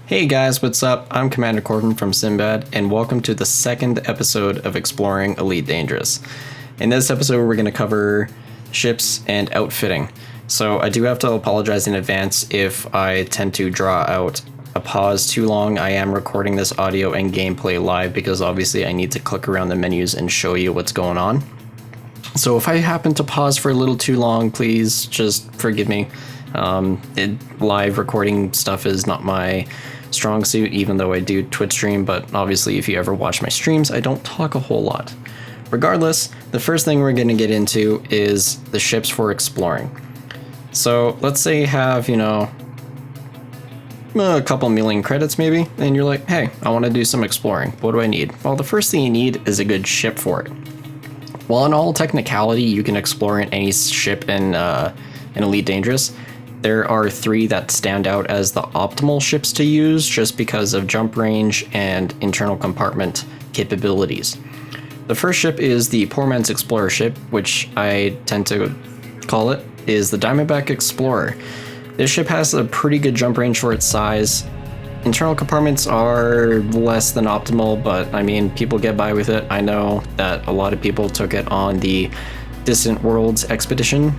Hey guys, what's up? I'm Commander Corv'iin from Sinbad, and welcome to the second episode of Exploring Elite Dangerous. In this episode, we're going to cover ships and outfitting. So I do have to apologize in advance if I tend to draw out a pause too long. I am recording this audio and gameplay live because obviously I need to click around the menus and show you what's going on. So if I happen to pause for a little too long, please just forgive me. Live recording stuff is not my strong suit, even though I do Twitch stream, but obviously if you ever watch my streams, I don't talk a whole lot. Regardless, the first thing we're going to get into is the ships for exploring. So let's say you have, a couple million credits maybe, and you're like, hey, I want to do some exploring. What do I need? Well, the first thing you need is a good ship for it. While in all technicality, you can explore in any ship in Elite Dangerous, there are three that stand out as the optimal ships to use just because of jump range and internal compartment capabilities. The first ship is the Poor Man's Explorer ship, which I tend to call it, is the Diamondback Explorer. This ship has a pretty good jump range for its size. Internal compartments are less than optimal, but I mean, people get by with it. I know that a lot of people took it on the Distant Worlds exploration,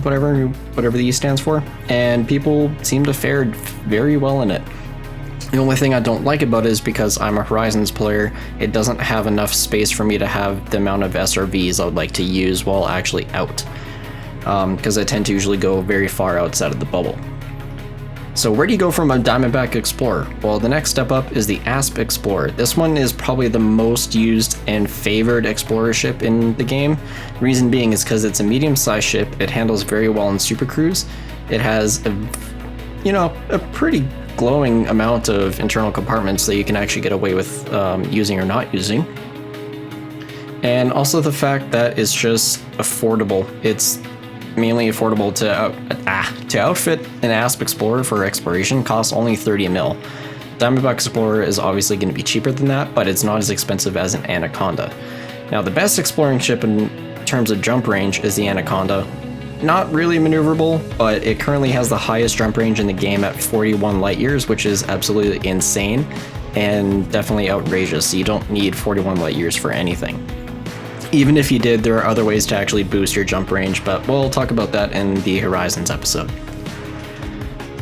whatever the E stands for, and people seem to fare very well in it. The only thing I don't like about it is because I'm a Horizons player, it doesn't have enough space for me to have the amount of SRVs I would like to use while actually out, because I tend to usually go very far outside of the bubble. So where do you go from a Diamondback Explorer? Well, the next step up is the Asp Explorer. This one is probably the most used and favored explorer ship in the game. Reason being is because it's a medium-sized ship, it handles very well in Super Cruise, it has a pretty glowing amount of internal compartments that you can actually get away with using or not using. And also the fact that it's just affordable. It's mainly affordable to outfit an Asp Explorer for exploration costs only 30 mil. Diamondback Explorer is obviously going to be cheaper than that, but it's not as expensive as an Anaconda. Now, the best exploring ship in terms of jump range is the Anaconda. Not really maneuverable, but it currently has the highest jump range in the game at 41 light years, which is absolutely insane and definitely outrageous. So you don't need 41 light years for anything. Even if you did, there are other ways to actually boost your jump range, but we'll talk about that in the Horizons episode.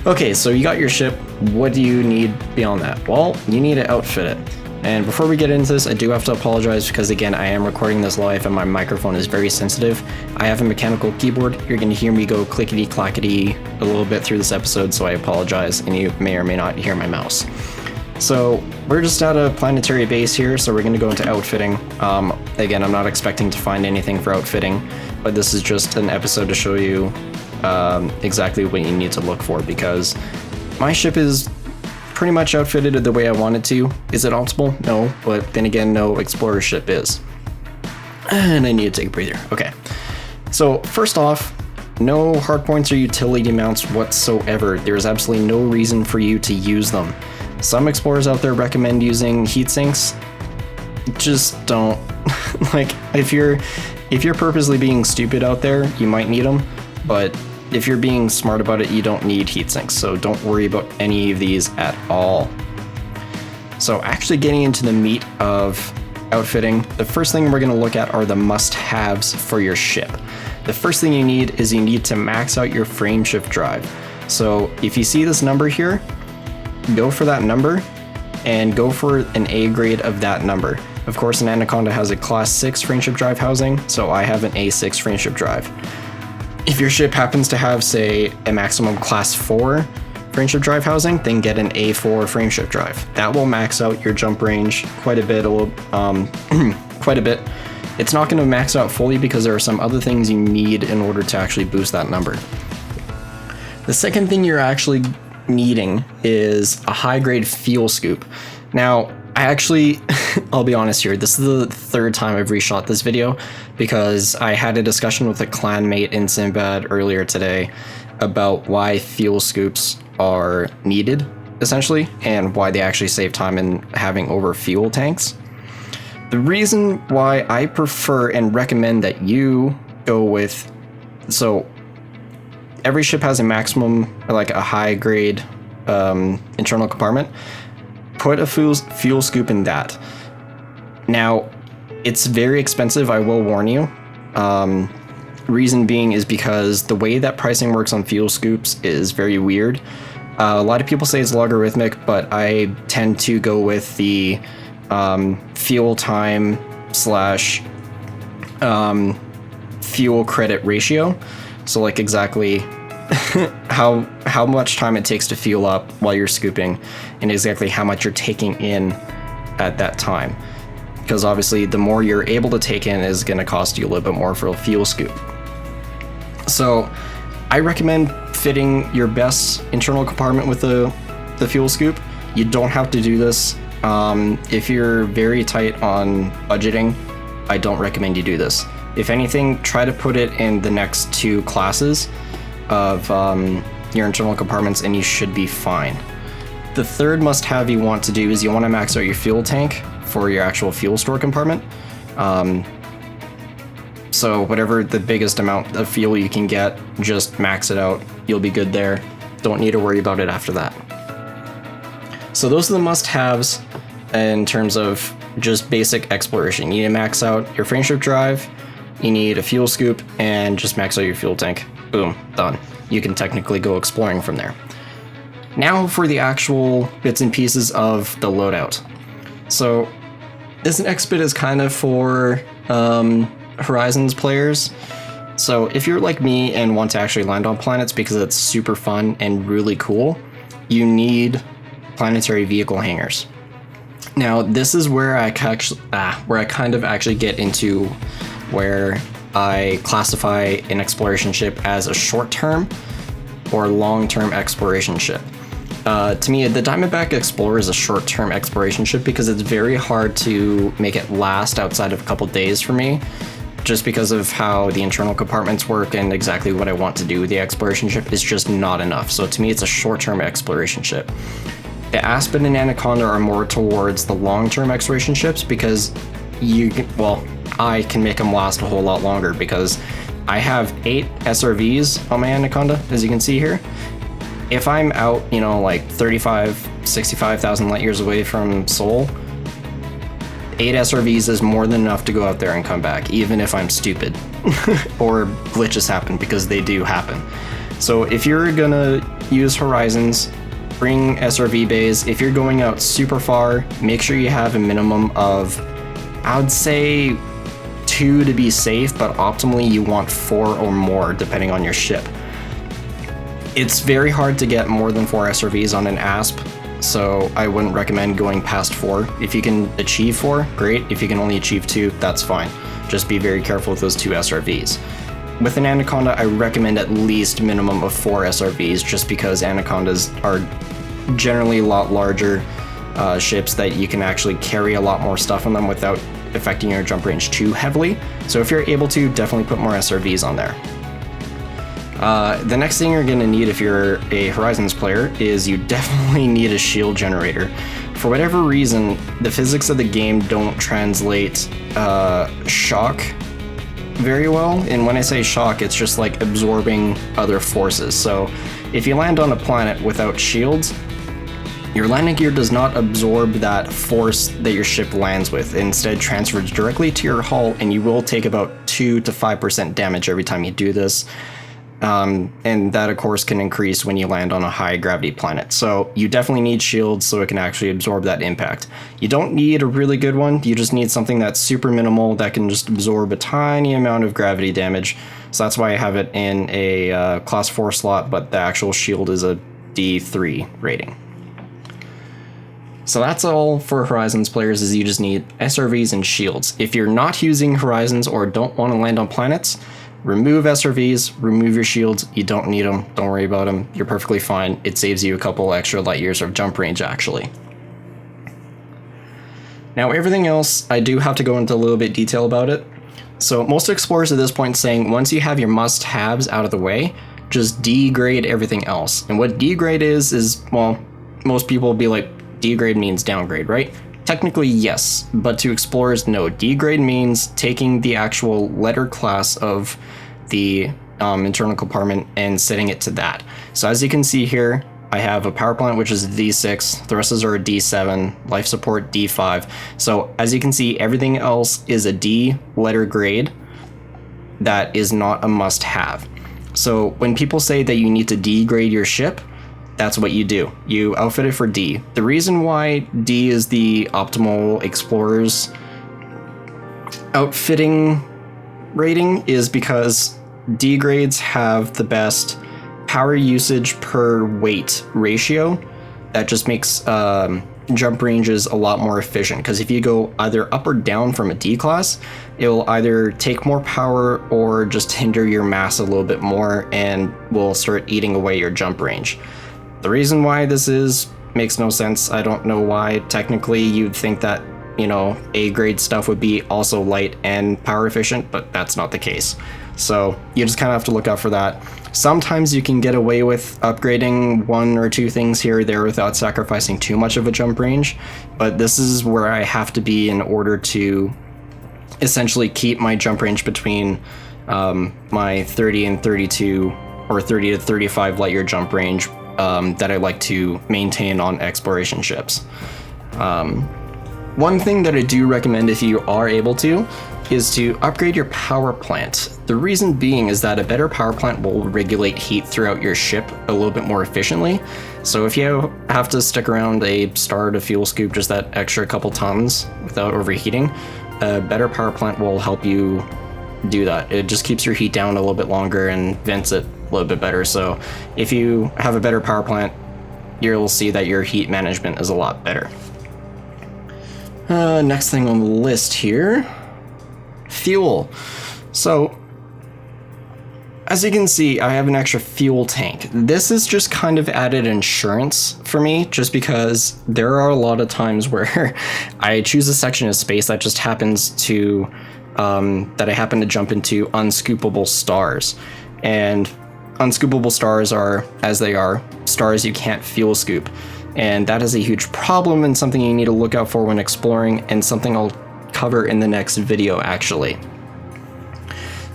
Okay, so you got your ship. What do you need beyond that? Well, you need to outfit it. And before we get into this, I do have to apologize because, again, I am recording this live and my microphone is very sensitive. I have a mechanical keyboard. You're going to hear me go clickety-clackety a little bit through this episode, so I apologize, and you may or may not hear my mouse. So we're just at a planetary base here, so we're going to go into outfitting. Again, I'm not expecting to find anything for outfitting, but this is just an episode to show you exactly what you need to look for, because my ship is pretty much outfitted the way I want it to. Is it optimal? No, but then again, no explorer ship is. And I need to take a breather. Okay, so first off, no hardpoints or utility mounts whatsoever. There's absolutely no reason for you to use them. Some explorers out there recommend using heat sinks. Just don't. Like, if you're purposely being stupid out there, you might need them, but if you're being smart about it, you don't need heat sinks, so don't worry about any of these at all. So actually getting into the meat of outfitting, the first thing we're going to look at are the must-haves for your ship. The first thing you need is you need to max out your frame shift drive. So if you see this number here, go for that number and go for an A grade of that number. Of course, an Anaconda has a class 6 frameshift drive housing, so I have an A6 frameshift drive. If your ship happens to have, say, a maximum class 4 frameshift drive housing, then get an A4 frameshift drive. That will max out your jump range quite a bit. Quite a bit. It's not going to max out fully because there are some other things you need in order to actually boost that number. The second thing you're actually needing is a high-grade fuel scoop. Now, I actually, I'll be honest here, this is the third time I've reshot this video because I had a discussion with a clanmate in Sinbad earlier today about why fuel scoops are needed, essentially, and why they actually save time in having over fuel tanks. The reason why I prefer and recommend that you go with, so every ship has a maximum, like a high grade internal compartment, put a fuel scoop in that. Now, it's very expensive, I will warn you. Reason being is because the way that pricing works on fuel scoops is very weird. A lot of people say it's logarithmic, but I tend to go with the fuel time slash fuel credit ratio. So like exactly how much time it takes to fuel up while you're scooping, and exactly how much you're taking in at that time. Because obviously the more you're able to take in is going to cost you a little bit more for a fuel scoop. So I recommend fitting your best internal compartment with the fuel scoop. You don't have to do this. If you're very tight on budgeting, I don't recommend you do this. If anything, try to put it in the next two classes of your internal compartments and you should be fine. The third must-have you want to do is you want to max out your fuel tank for your actual fuel store compartment. So whatever the biggest amount of fuel you can get, just max it out. You'll be good there. Don't need to worry about it after that. So those are the must-haves in terms of just basic exploration. You need to max out your frameshift drive, you need a fuel scoop, and just max out your fuel tank. Boom, done. You can technically go exploring from there. Now for the actual bits and pieces of the loadout. So this next bit is kind of for Horizons players. So if you're like me and want to actually land on planets because it's super fun and really cool, you need planetary vehicle hangars. Now this is where I kind of actually get into where I classify an exploration ship as a short-term or long-term exploration ship. To me, the Diamondback Explorer is a short-term exploration ship because it's very hard to make it last outside of a couple days for me, just because of how the internal compartments work and exactly what I want to do with the exploration ship is just not enough. So to me, it's a short-term exploration ship. The Aspen and Anaconda are more towards the long-term exploration ships because I can make them last a whole lot longer because I have 8 SRVs on my Anaconda, as you can see here. If I'm out, like 65,000 light years away from Sol, 8 SRVs is more than enough to go out there and come back, even if I'm stupid or glitches happen, because they do happen. So if you're gonna use Horizons, bring SRV bays. If you're going out super far, make sure you have a minimum of, I would say 2 to be safe, but optimally you want 4 or more depending on your ship. It's very hard to get more than 4 SRVs on an ASP, so I wouldn't recommend going past 4. If you can achieve 4, great. If you can only achieve 2, that's fine. Just be very careful with those 2 SRVs. With an Anaconda, I recommend at least minimum of 4 SRVs, just because Anacondas are generally a lot larger ships that you can actually carry a lot more stuff on them without affecting your jump range too heavily. So if you're able to, definitely put more SRVs on there. The next thing you're going to need if you're a Horizons player is you definitely need a shield generator. For whatever reason, the physics of the game don't translate shock very well, and when I say shock, it's just like absorbing other forces. So if you land on a planet without shields, your landing gear does not absorb that force that your ship lands with. It instead transfers directly to your hull, and you will take about 2 to 5% damage every time you do this. And that of course can increase when you land on a high gravity planet. So you definitely need shields so it can actually absorb that impact. You don't need a really good one, you just need something that's super minimal that can just absorb a tiny amount of gravity damage. So that's why I have it in a class 4 slot, but the actual shield is a D3 rating. So that's all for Horizons players, is you just need SRVs and shields. If you're not using Horizons or don't want to land on planets, remove SRVs, remove your shields. You don't need them, don't worry about them, you're perfectly fine. It saves you a couple extra light years of jump range actually. Now everything else, I do have to go into a little bit detail about it. So most explorers at this point saying once you have your must-haves out of the way, just degrade everything else. And what degrade is, well, most people will be like, degrade means downgrade, right? Technically, yes, but to explorers, no. Degrade means taking the actual letter class of the internal compartment and setting it to that. So as you can see here, I have a power plant, which is a D6, thrusters are a D7, life support D5. So as you can see, everything else is a D letter grade that is not a must-have. So when people say that you need to degrade your ship, that's what you do. You outfit it for D. The reason why D is the optimal explorer's outfitting rating is because D grades have the best power usage per weight ratio. That just makes jump ranges a lot more efficient, because if you go either up or down from a D class, it will either take more power or just hinder your mass a little bit more and will start eating away your jump range. The reason why this makes no sense. I don't know why technically you'd think that, you know, A grade stuff would be also light and power efficient, but that's not the case. So you just kind of have to look out for that. Sometimes you can get away with upgrading one or two things here or there without sacrificing too much of a jump range, but this is where I have to be in order to essentially keep my jump range between my 30 and 32 or 30 to 35 light year jump range that I like to maintain on exploration ships. One thing that I do recommend if you are able to is to upgrade your power plant. The reason being is that a better power plant will regulate heat throughout your ship a little bit more efficiently. So if you have to stick around a star to fuel scoop just that extra couple tons without overheating, a better power plant will help you do that. It just keeps your heat down a little bit longer and vents it a little bit better. So if you have a better power plant, you'll see that your heat management is a lot better. Next thing on the list here, fuel. So as you can see, I have an extra fuel tank. This is just kind of added insurance for me, just because there are a lot of times where I choose a section of space that just happens to that I happen to jump into unscoopable stars. And unscoopable stars are, as they are, stars you can't fuel scoop. And that is a huge problem and something you need to look out for when exploring, and something I'll cover in the next video actually.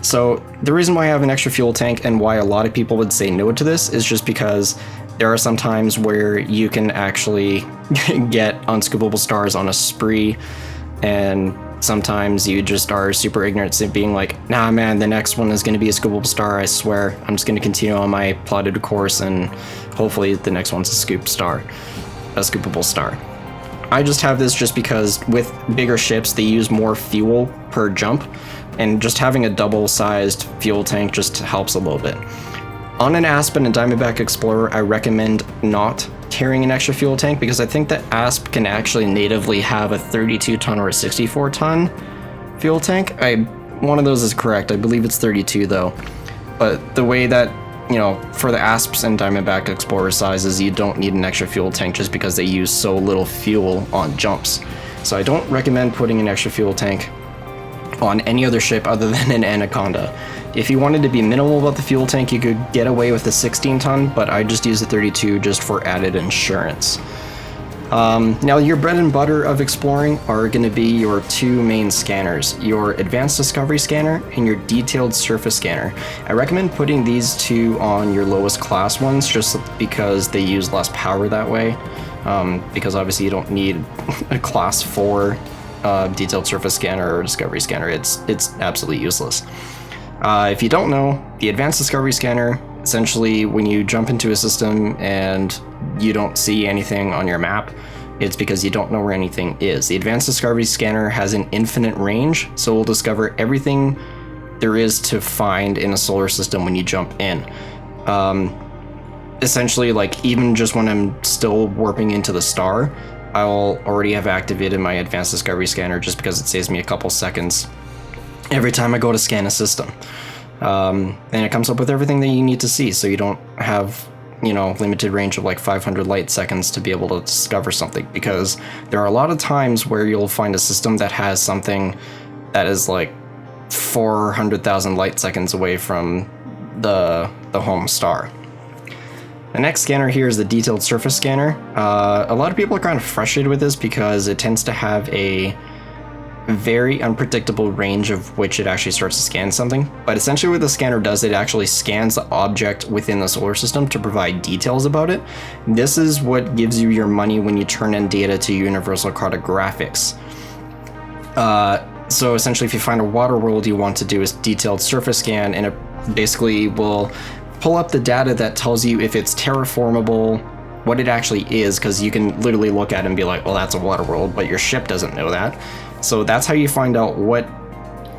So the reason why I have an extra fuel tank and why a lot of people would say no to this is just because there are some times where you can actually get unscoopable stars on a spree, and sometimes you just are super ignorant of being like, nah man, the next one is going to be a scoopable star, I swear. I'm just going to continue on my plotted course and hopefully the next one's a scoopable star. I just have this just because with bigger ships they use more fuel per jump, and just having a double-sized fuel tank just helps a little bit. On an Asp and a Diamondback Explorer, I recommend not carrying an extra fuel tank, because I think that Asp can actually natively have a 32-ton or a 64-ton fuel tank. One of those is correct. I believe it's 32 though. But the way that, you know, for the Asps and Diamondback Explorer sizes, you don't need an extra fuel tank just because they use so little fuel on jumps. So I don't recommend putting an extra fuel tank on any other ship other than an Anaconda. If you wanted to be minimal about the fuel tank, you could get away with a 16-ton, but I just use a 32 just for added insurance. Now, your bread and butter of exploring are going to be your two main scanners, your Advanced Discovery Scanner and your Detailed Surface Scanner. I recommend putting these two on your lowest class ones just because they use less power that way, because obviously you don't need a class 4 Detailed Surface Scanner or Discovery Scanner. It's absolutely useless. If you don't know, the Advanced Discovery Scanner, essentially when you jump into a system and you don't see anything on your map, it's because you don't know where anything is. The Advanced Discovery Scanner has an infinite range, so it will discover everything there is to find in a solar system when you jump in. Essentially, like, even just when I'm still warping into the star, I'll already have activated my Advanced Discovery Scanner just because it saves me a couple seconds every time I go to scan a system. And it comes up with everything that you need to see, so you don't have, you know, limited range of like 500 light seconds to be able to discover something, because there are a lot of times where you'll find a system that has something that is like 400,000 light seconds away from the home star. The next scanner here is the Detailed Surface Scanner. A lot of people are kind of frustrated with this because it tends to have a very unpredictable range of which it actually starts to scan something. But essentially what the scanner does, it actually scans the object within the solar system to provide details about it. This is what gives you your money when you turn in data to Universal Cartographics. So essentially if you find a water world, you want to do a detailed surface scan, and it basically will pull up the data that tells you if it's terraformable, what it actually is, because you can literally look at it and be like, well, that's a water world, but your ship doesn't know that. So that's how you find out what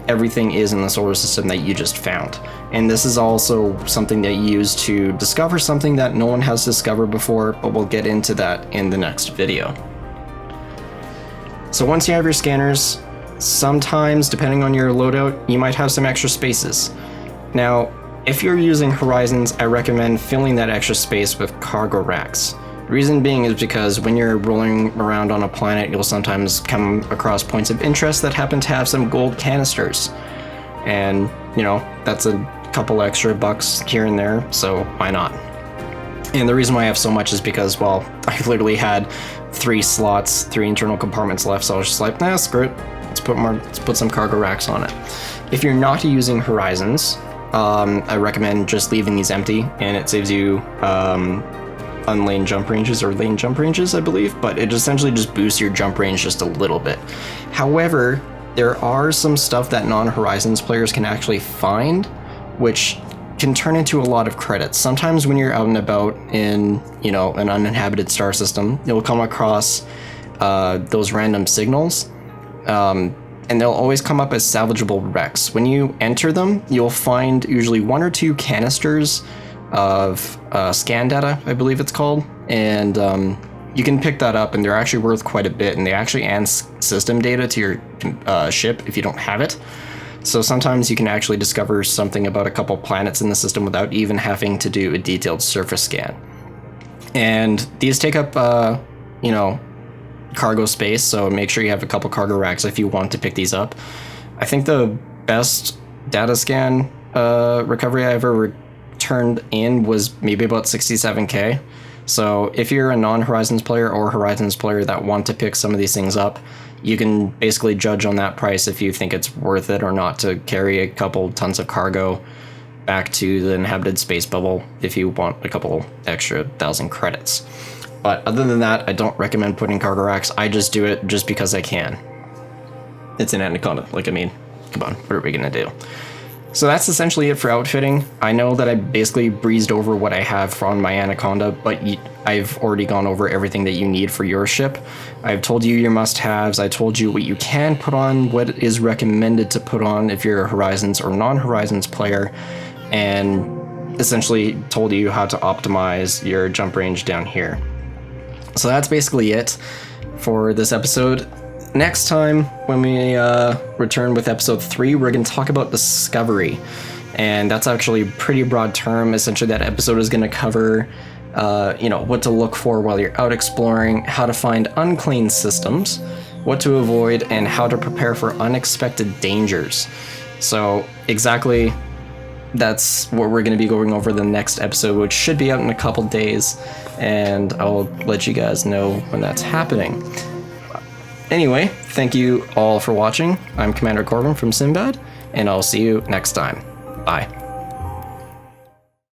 everything is in the solar system that you just found. And this is also something that you use to discover something that no one has discovered before, but we'll get into that in the next video. So once you have your scanners, sometimes, depending on your loadout, you might have some extra spaces. Now, if you're using Horizons, I recommend filling that extra space with cargo racks. The reason being is because when you're rolling around on a planet, you'll sometimes come across points of interest that happen to have some gold canisters. And, you know, that's a couple extra bucks here and there, so why not? And the reason why I have so much is because, well, I literally had 3 slots, 3 internal compartments left, so I was just like, nah, screw it. Let's put some cargo racks on it. If you're not using Horizons, I recommend just leaving these empty, and it saves you unlane jump ranges, or lane jump ranges, I believe, but it essentially just boosts your jump range just a little bit. However, there are some stuff that non-Horizons players can actually find, which can turn into a lot of credits. Sometimes when you're out and about in, you know, an uninhabited star system, you'll come across those random signals, and they'll always come up as salvageable wrecks. When you enter them, you'll find usually 1 or 2 canisters of scan data, I believe it's called, and you can pick that up, and they're actually worth quite a bit, and they actually add system data to your ship if you don't have it. So sometimes you can actually discover something about a couple planets in the system without even having to do a detailed surface scan. And these take up, you know, cargo space, so make sure you have a couple cargo racks if you want to pick these up. I think the best data scan recovery I ever turned in was maybe about 67k. So if you're a non-Horizons player or Horizons player that want to pick some of these things up, you can basically judge on that price if you think it's worth it or not to carry a couple tons of cargo back to the inhabited space bubble if you want a couple extra 1,000 credits. But other than that, I don't recommend putting cargo racks. I just do it just because I can. It's an Anaconda. Like, I mean, come on, what are we gonna do? So that's essentially it for outfitting. I know that I basically breezed over what I have on my Anaconda, but I've already gone over everything that you need for your ship. I've told you your must-haves. I told you what you can put on, what is recommended to put on if you're a Horizons or non-Horizons player, and essentially told you how to optimize your jump range down here. So that's basically it for this episode. Next time, when we return with episode 3, we're going to talk about discovery. And that's actually a pretty broad term. Essentially, that episode is going to cover, you know, what to look for while you're out exploring, how to find unclean systems, what to avoid, and how to prepare for unexpected dangers. So exactly, that's what we're going to be going over the next episode, which should be out in a couple days. And I'll let you guys know when that's happening. Anyway, thank you all for watching. I'm Commander Corv'iin from Sinbad, and I'll see you next time. Bye.